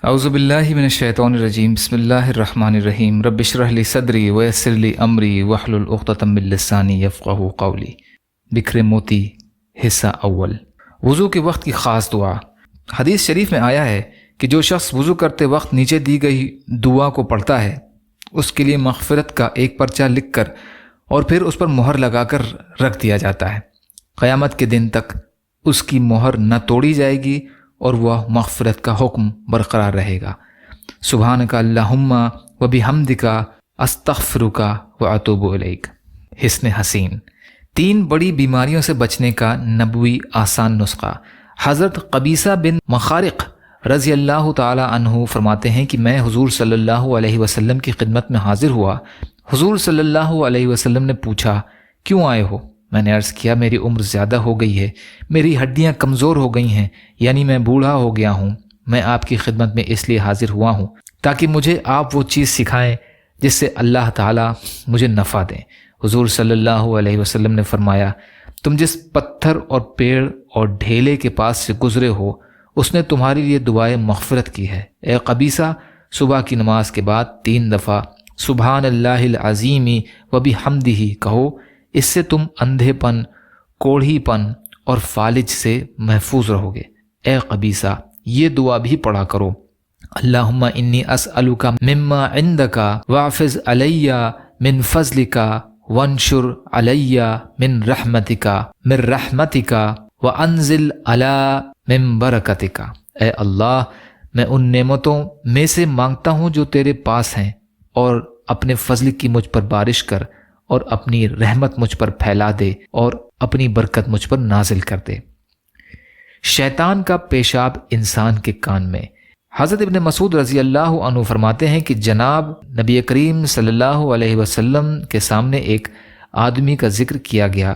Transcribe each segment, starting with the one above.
اعوذ باللہ من الشیطان الرجیم بسم اللہ الرحمن الرحیم رب اشرح لی صدری ویسر لی امری واحلل عقدۃ من لسانی یفقہوا قولی۔ بکھرے موتی حصہ اول، وضو کے وقت کی خاص دعا۔ حدیث شریف میں آیا ہے کہ جو شخص وضو کرتے وقت نیچے دی گئی دعا کو پڑھتا ہے اس کے لیے مغفرت کا ایک پرچہ لکھ کر اور پھر اس پر مہر لگا کر رکھ دیا جاتا ہے۔ قیامت کے دن تک اس کی مہر نہ توڑی جائے گی اور وہ مغفرت کا حکم برقرار رہے گا۔ سبحانک اللہم و بحمدک استغفرک و اتوب الیک۔ حسن حسین، 3 بڑی بیماریوں سے بچنے کا نبوی آسان نسخہ۔ حضرت قبیصہ بن مخارق رضی اللہ تعالی عنہ فرماتے ہیں کہ میں حضور صلی اللہ علیہ وسلم کی خدمت میں حاضر ہوا۔ حضور صلی اللہ علیہ وسلم نے پوچھا، کیوں آئے ہو؟ میں نے عرض کیا، میری عمر زیادہ ہو گئی ہے، میری ہڈیاں کمزور ہو گئی ہیں، یعنی میں بوڑھا ہو گیا ہوں۔ میں آپ کی خدمت میں اس لیے حاضر ہوا ہوں تاکہ مجھے آپ وہ چیز سکھائیں جس سے اللہ تعالیٰ مجھے نفع دیں۔ حضور صلی اللہ علیہ وسلم نے فرمایا، تم جس پتھر اور پیڑ اور ڈھیلے کے پاس سے گزرے ہو اس نے تمہارے لیے دعائے مغفرت کی ہے۔ اے قبیصہ، صبح کی نماز کے بعد 3 دفعہ سبحان اللہ العظیم و بحمدہ کہو، اس سے تم اندھے پن، کوڑھی پن اور فالج سے محفوظ رہو گے۔ اے قبیصہ، یہ دعا بھی پڑھا کرو، اللہم انی اسألک مما عندک واحفظ علی من فضلک وانشر علی من رحمتک وانزل علی من برکتک۔ اے اللہ، میں ان نعمتوں میں سے مانگتا ہوں جو تیرے پاس ہیں، اور اپنے فضل کی مجھ پر بارش کر اور اپنی رحمت مجھ پر پھیلا دے اور اپنی برکت مجھ پر نازل کر دے۔ شیطان کا پیشاب انسان کے کان میں۔ حضرت ابن مسعود رضی اللہ عنہ فرماتے ہیں کہ جناب نبی کریم صلی اللہ علیہ وسلم کے سامنے ایک آدمی کا ذکر کیا گیا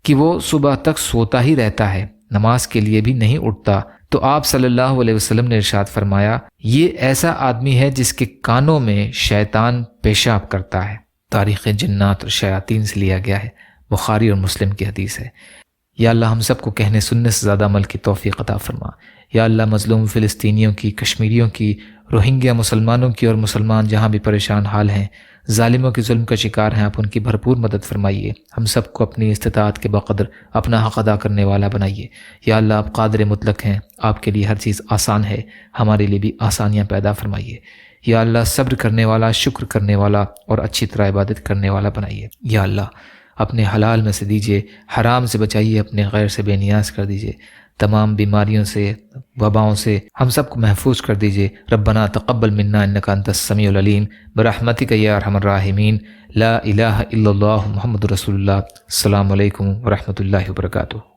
کہ وہ صبح تک سوتا ہی رہتا ہے، نماز کے لیے بھی نہیں اٹھتا، تو آپ صلی اللہ علیہ وسلم نے ارشاد فرمایا، یہ ایسا آدمی ہے جس کے کانوں میں شیطان پیشاب کرتا ہے۔ تاریخ جنات اور شیاطین سے لیا گیا ہے، بخاری اور مسلم کی حدیث ہے۔ یا اللہ ہم سب کو کہنے سننے سے زیادہ عمل کی توفیق عطا فرما۔ یا اللہ مظلوم فلسطینیوں کی، کشمیریوں کی، روہنگیا مسلمانوں کی اور مسلمان جہاں بھی پریشان حال ہیں، ظالموں کے ظلم کا شکار ہیں، آپ ان کی بھرپور مدد فرمائیے۔ ہم سب کو اپنی استطاعت کے بقدر اپنا حق ادا کرنے والا بنائیے۔ یا اللہ آپ قادر مطلق ہیں، آپ کے لیے ہر چیز آسان ہے، ہمارے لیے بھی آسانیاں پیدا فرمائیے۔ یا اللہ صبر کرنے والا، شکر کرنے والا اور اچھی طرح عبادت کرنے والا بنائیے۔ یا اللہ اپنے حلال میں سے دیجیے، حرام سے بچائیے، اپنے غیر سے بے نیاز کر دیجیے، تمام بیماریوں سے، وباؤں سے ہم سب کو محفوظ کر دیجیے۔ ربنا تقبل منا انک انت السمیع العلیم برحمتک یا ارحم الراحمین۔ لا الہ الا اللہ محمد رسول اللہ۔ السلام علیکم ورحمۃ اللہ وبرکاتہ۔